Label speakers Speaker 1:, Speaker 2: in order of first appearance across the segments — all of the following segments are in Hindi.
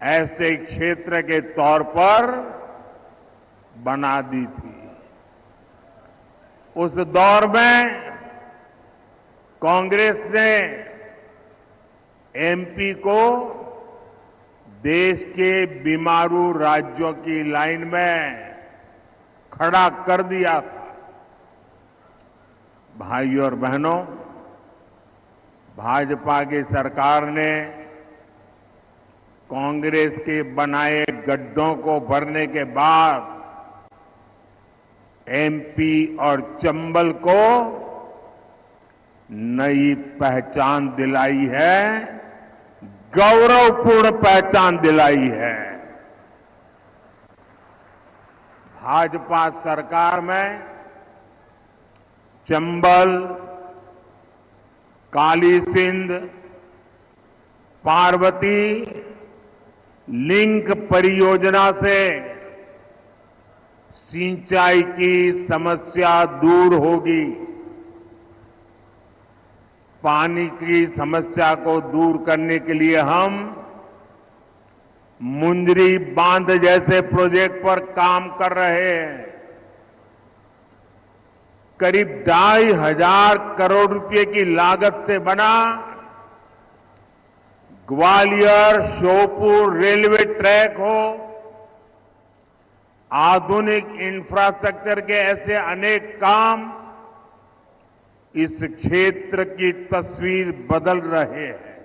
Speaker 1: ऐसे क्षेत्र के तौर पर बना दी थी। उस दौर में कांग्रेस ने एमपी को देश के बीमारू राज्यों की लाइन में खड़ा कर दिया था। भाइयों और बहनों, भाजपा की सरकार ने कांग्रेस के बनाए गड्ढों को भरने के बाद एमपी और चंबल को नई पहचान दिलाई है, गौरवपूर्ण पहचान दिलाई है। भाजपा सरकार में चंबल, काली सिंध, पार्वती लिंक परियोजना से सिंचाई की समस्या दूर होगी। पानी की समस्या को दूर करने के लिए हम मुंदरी बांध जैसे प्रोजेक्ट पर काम कर रहे हैं। करीब 2,500 करोड़ रुपए की लागत से बना ग्वालियर श्योपुर रेलवे ट्रैक हो, आधुनिक इंफ्रास्ट्रक्चर के ऐसे अनेक काम इस क्षेत्र की तस्वीर बदल रहे हैं।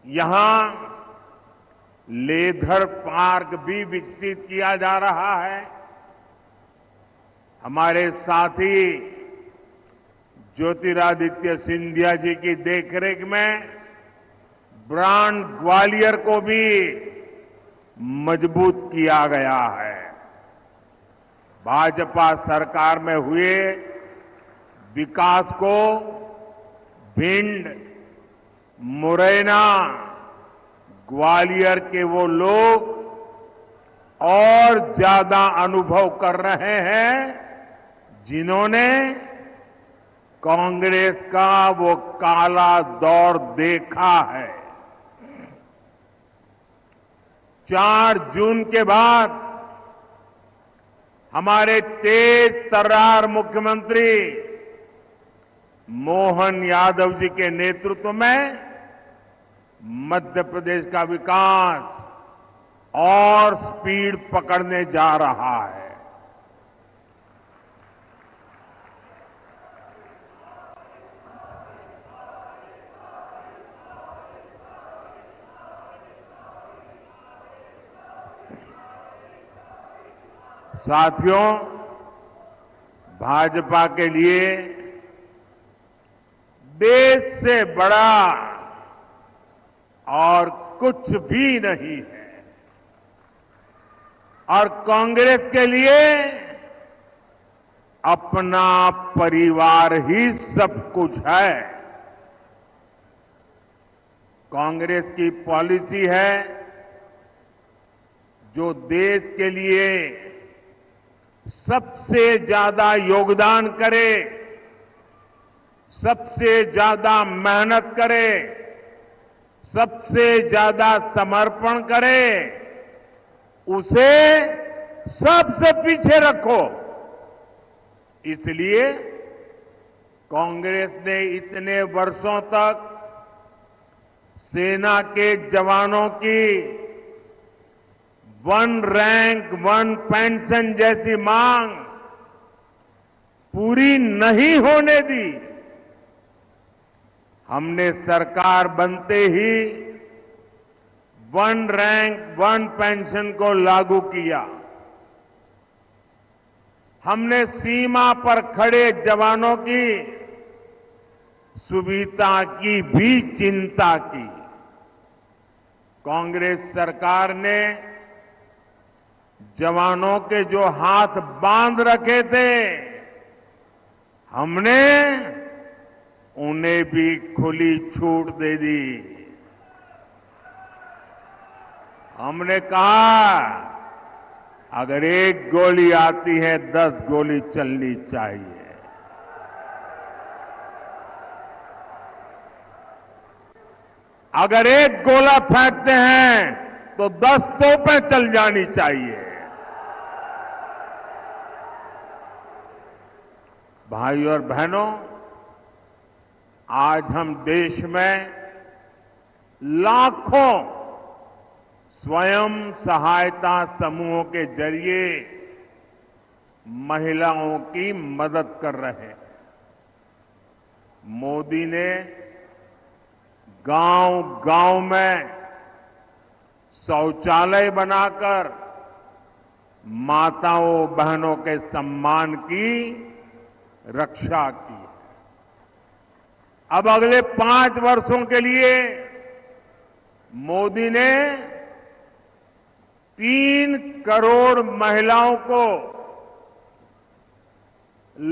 Speaker 1: यहां लेदर पार्क भी विकसित किया जा रहा है। हमारे साथी ज्योतिरादित्य सिंधिया जी की देखरेख में ब्रांड ग्वालियर को भी मजबूत किया गया है। भाजपा सरकार में हुए विकास को भिंड, मुरैना, ग्वालियर के वो लोग और ज्यादा अनुभव कर रहे हैं जिन्होंने कांग्रेस का वो काला दौर देखा है। 4 जून के बाद हमारे तेज तर्रार मुख्यमंत्री मोहन यादव जी के नेतृत्व में मध्य प्रदेश का विकास और स्पीड पकड़ने जा रहा है। साथियों, भाजपा के लिए देश से बड़ा और कुछ भी नहीं है और कांग्रेस के लिए अपना परिवार ही सब कुछ है। कांग्रेस की पॉलिसी है जो देश के लिए सबसे ज्यादा योगदान करे, सबसे ज्यादा मेहनत करे, सबसे ज्यादा समर्पण करे, उसे सबसे पीछे रखो। इसलिए कांग्रेस ने इतने वर्षों तक सेना के जवानों की 1 रैंक 1 पेंशन जैसी मांग पूरी नहीं होने दी। हमने सरकार बनते ही 1 रैंक 1 पेंशन को लागू किया। हमने सीमा पर खड़े जवानों की सुविधा की भी चिंता की। कांग्रेस सरकार ने जवानों के जो हाथ बांध रखे थे, हमने उन्हें भी खुली छूट दे दी। हमने कहा, अगर 1 गोली आती है 10 गोली चलनी चाहिए। अगर एक गोला फेंकते हैं तो 10 तोपें चल जानी चाहिए। भाई और बहनों, आज हम देश में लाखों स्वयं सहायता समूहों के जरिए महिलाओं की मदद कर रहे हैं। मोदी ने गांव-गांव में शौचालय बनाकर माताओं बहनों के सम्मान की रक्षा की। अब अगले 5 वर्षों के लिए मोदी ने 3 करोड़ महिलाओं को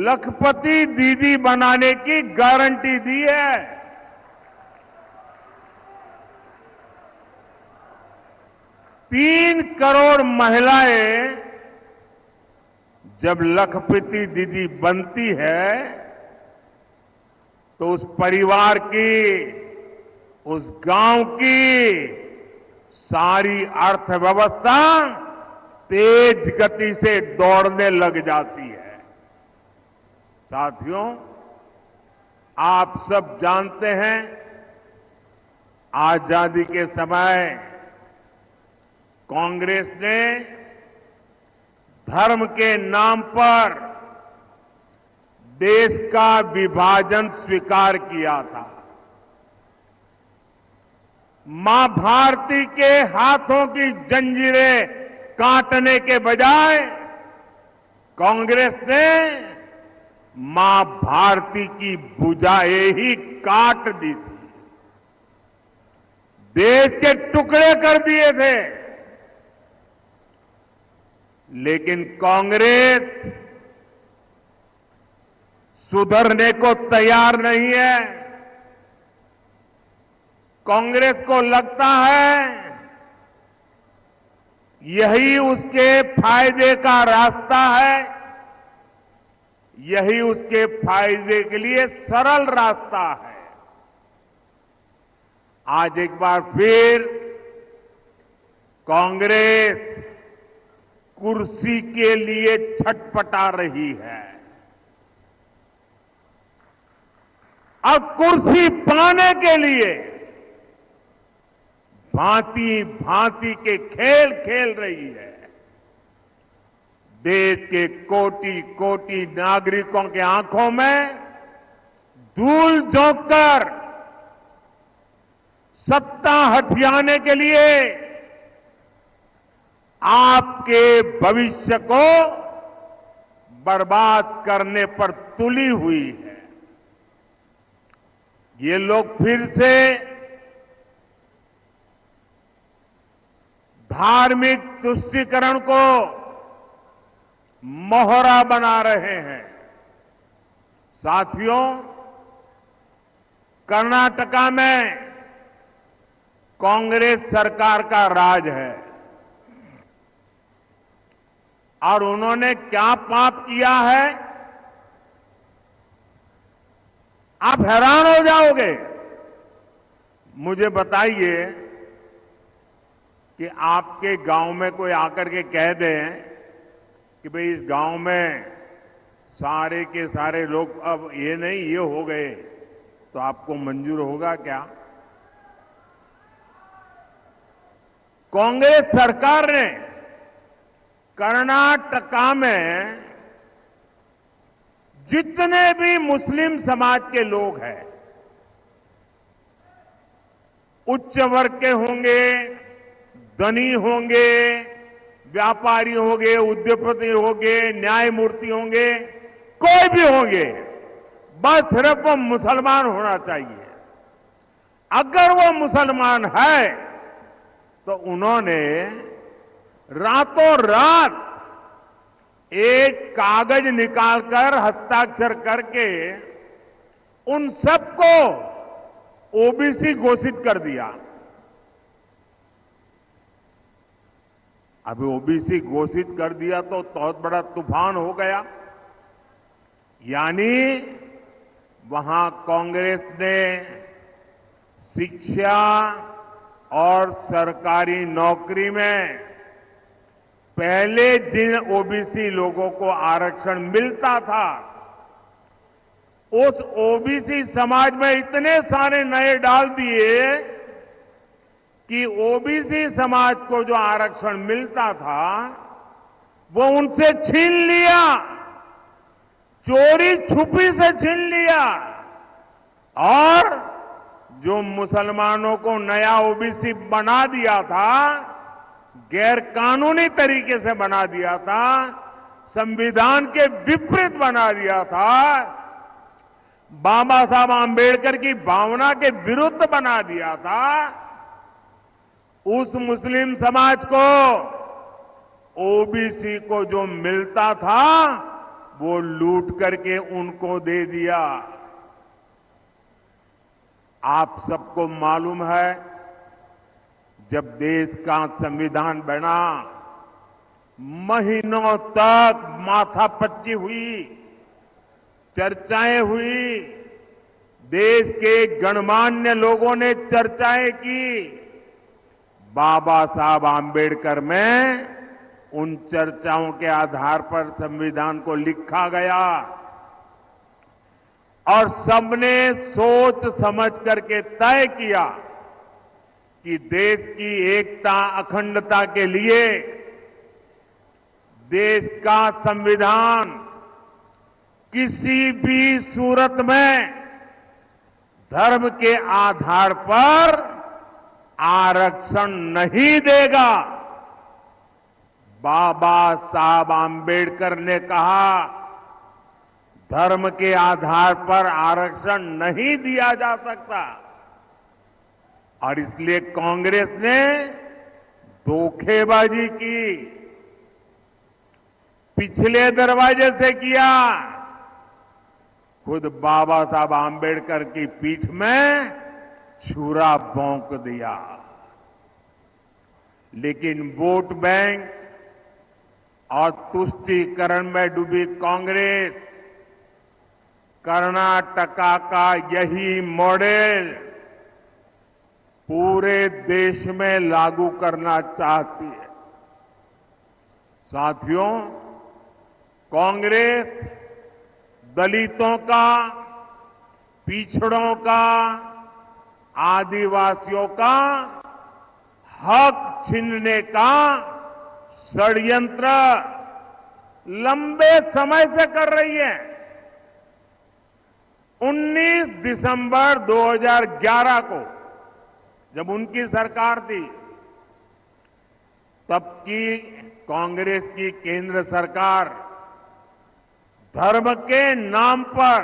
Speaker 1: लखपति दीदी बनाने की गारंटी दी है। 3 करोड़ महिलाएं जब लखपति दीदी बनती है तो उस परिवार की, उस गांव की सारी अर्थव्यवस्था तेज गति से दौड़ने लग जाती है। साथियों, आप सब जानते हैं, आजादी के समय कांग्रेस ने धर्म के नाम पर देश का विभाजन स्वीकार किया था। मां भारती के हाथों की जंजीरें काटने के बजाय कांग्रेस ने मां भारती की भुजाएं ही काट दी थी, देश के टुकड़े कर दिए थे। लेकिन कांग्रेस सुधरने को तैयार नहीं है। कांग्रेस को लगता है यही उसके फायदे का रास्ता है, यही उसके फायदे के लिए सरल रास्ता है। आज एक बार फिर कांग्रेस कुर्सी के लिए छटपटा रही है। अब कुर्सी पाने के लिए भांति भांति के खेल खेल रही है। देश के कोटि कोटि नागरिकों के आंखों में धूल झोंककर सत्ता हथियाने के लिए आपके भविष्य को बर्बाद करने पर तुली हुई है। ये लोग फिर से धार्मिक तुष्टीकरण को मोहरा बना रहे हैं। साथियों, कर्नाटका में कांग्रेस सरकार का राज है और उन्होंने क्या पाप किया है, आप हैरान हो जाओगे। मुझे बताइए कि आपके गांव में कोई आकर के कह दे कि भाई इस गांव में सारे के सारे लोग अब ये नहीं ये हो गए, तो आपको मंजूर होगा क्या? कांग्रेस सरकार ने कर्नाटका में जितने भी मुस्लिम समाज के लोग हैं, उच्च वर्ग के होंगे, धनी होंगे, व्यापारी होंगे, उद्योगपति होंगे, न्यायमूर्ति होंगे, कोई भी होंगे, बस सिर्फ वो मुसलमान होना चाहिए। अगर वो मुसलमान है तो उन्होंने रातों रात एक कागज निकालकर हस्ताक्षर करके उन सबको ओबीसी घोषित कर दिया। अभी ओबीसी घोषित कर दिया तो बहुत बड़ा तूफान हो गया। यानी वहां कांग्रेस ने शिक्षा और सरकारी नौकरी में पहले जिन ओबीसी लोगों को आरक्षण मिलता था, उस ओबीसी समाज में इतने सारे नए डाल दिए कि ओबीसी समाज को जो आरक्षण मिलता था वो उनसे छीन लिया, चोरी छुपी से छीन लिया। और जो मुसलमानों को नया ओबीसी बना दिया था, गैर कानूनी तरीके से बना दिया था, संविधान के विपरीत बना दिया था, बाबा साहब आंबेडकर की भावना के विरुद्ध बना दिया था, उस मुस्लिम समाज को ओबीसी को जो मिलता था वो लूट करके उनको दे दिया। आप सबको मालूम है, जब देश का संविधान बना महीनों तक माथापच्ची हुई, चर्चाएं हुई, देश के गणमान्य लोगों ने चर्चाएं की। बाबा साहब आंबेडकर में उन चर्चाओं के आधार पर संविधान को लिखा गया और सबने सोच समझ करके तय किया कि देश की एकता अखंडता के लिए देश का संविधान किसी भी सूरत में धर्म के आधार पर आरक्षण नहीं देगा। बाबा साहब आंबेडकर ने कहा, धर्म के आधार पर आरक्षण नहीं दिया जा सकता। और इसलिए कांग्रेस ने धोखेबाजी की, पिछले दरवाजे से किया। खुद बाबा साहब आंबेडकर की पीठ में छुरा भोंक दिया। लेकिन वोट बैंक और तुष्टीकरण में डूबी कांग्रेस कर्नाटका का यही मॉडल पूरे देश में लागू करना चाहती है। साथियों, कांग्रेस दलितों का, पिछड़ों का, आदिवासियों का हक छीनने का षड्यंत्र लंबे समय से कर रही है। 19 दिसंबर 2011 को जब उनकी सरकार थी, तब की कांग्रेस की केंद्र सरकार धर्म के नाम पर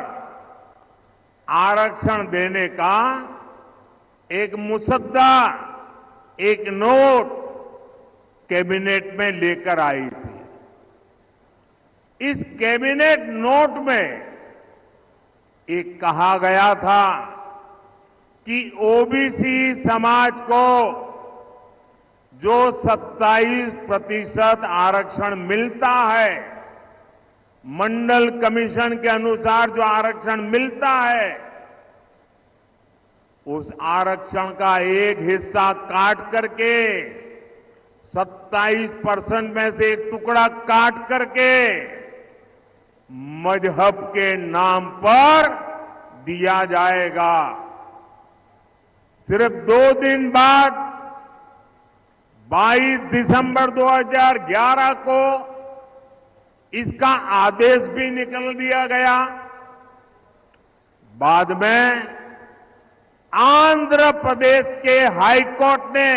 Speaker 1: आरक्षण देने का एक मुसद्दा, एक नोट कैबिनेट में लेकर आई थी। इस कैबिनेट नोट में एक कहा गया था कि ओबीसी समाज को जो 27% आरक्षण मिलता है, मंडल कमीशन के अनुसार जो आरक्षण मिलता है, उस आरक्षण का एक हिस्सा काट करके 27% में से एक टुकड़ा काट करके मजहब के नाम पर दिया जाएगा। सिर्फ 2 दिन बाद 22 दिसंबर 2011 को इसका आदेश भी निकल दिया गया। बाद में आंध्र प्रदेश के हाई कोर्ट ने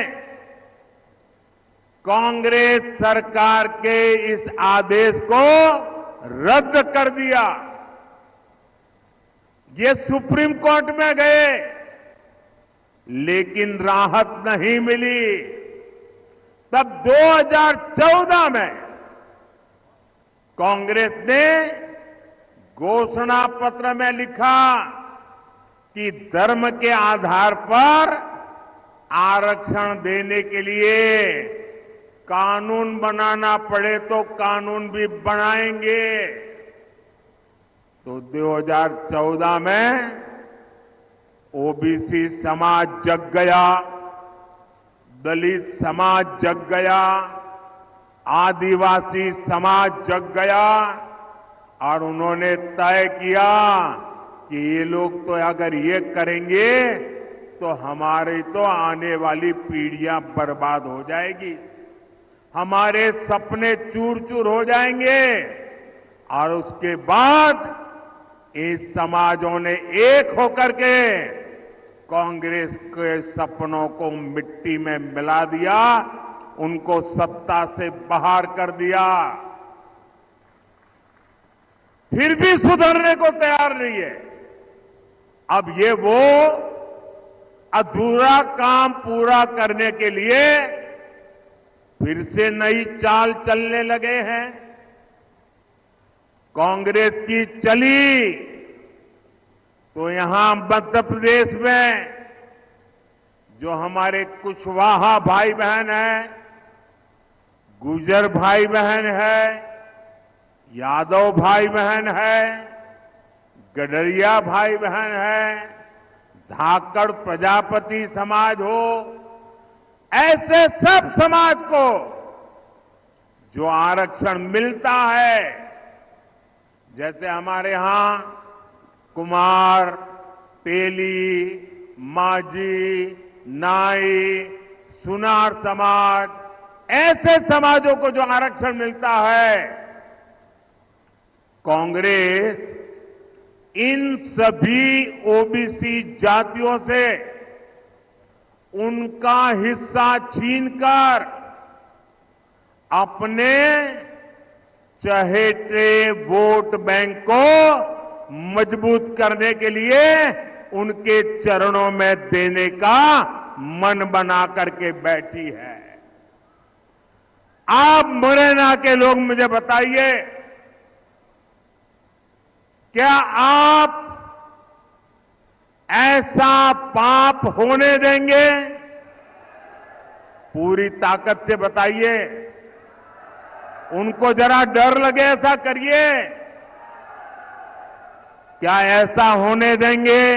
Speaker 1: कांग्रेस सरकार के इस आदेश को रद्द कर दिया। ये सुप्रीम कोर्ट में गए, लेकिन राहत नहीं मिली। तब 2014 में कांग्रेस ने घोषणा पत्र में लिखा कि धर्म के आधार पर आरक्षण देने के लिए कानून बनाना पड़े तो कानून भी बनाएंगे। तो 2014 में ओबीसी समाज जग गया, दलित समाज जग गया, आदिवासी समाज जग गया और उन्होंने तय किया कि ये लोग तो अगर ये करेंगे तो हमारी तो आने वाली पीढ़ियां बर्बाद हो जाएगी, हमारे सपने चूर चूर हो जाएंगे। और उसके बाद इस समाजों ने एक होकर के कांग्रेस के सपनों को मिट्टी में मिला दिया, उनको सत्ता से बाहर कर दिया। फिर भी सुधरने को तैयार नहीं है। अब ये वो अधूरा काम पूरा करने के लिए फिर से नई चाल चलने लगे हैं। कांग्रेस की चली तो यहां मध्य प्रदेश में जो हमारे कुशवाहा भाई बहन हैं, गुर्जर भाई बहन है, यादव भाई बहन है, गडरिया भाई बहन है, धाकड़ प्रजापति समाज हो, ऐसे सब समाज को जो आरक्षण मिलता है, जैसे हमारे यहां कुमार, तेली, माझी, नाई, सुनार समाज, ऐसे समाजों को जो आरक्षण मिलता है, कांग्रेस इन सभी ओबीसी जातियों से उनका हिस्सा छीनकर अपने चहेते वोट बैंक को मजबूत करने के लिए उनके चरणों में देने का मन बना करके बैठी है। आप मुरैना के लोग मुझे बताइए, क्या आप ऐसा पाप होने देंगे? पूरी ताकत से बताइए। उनको जरा डर लगे ऐसा करिए। क्या ऐसा होने देंगे?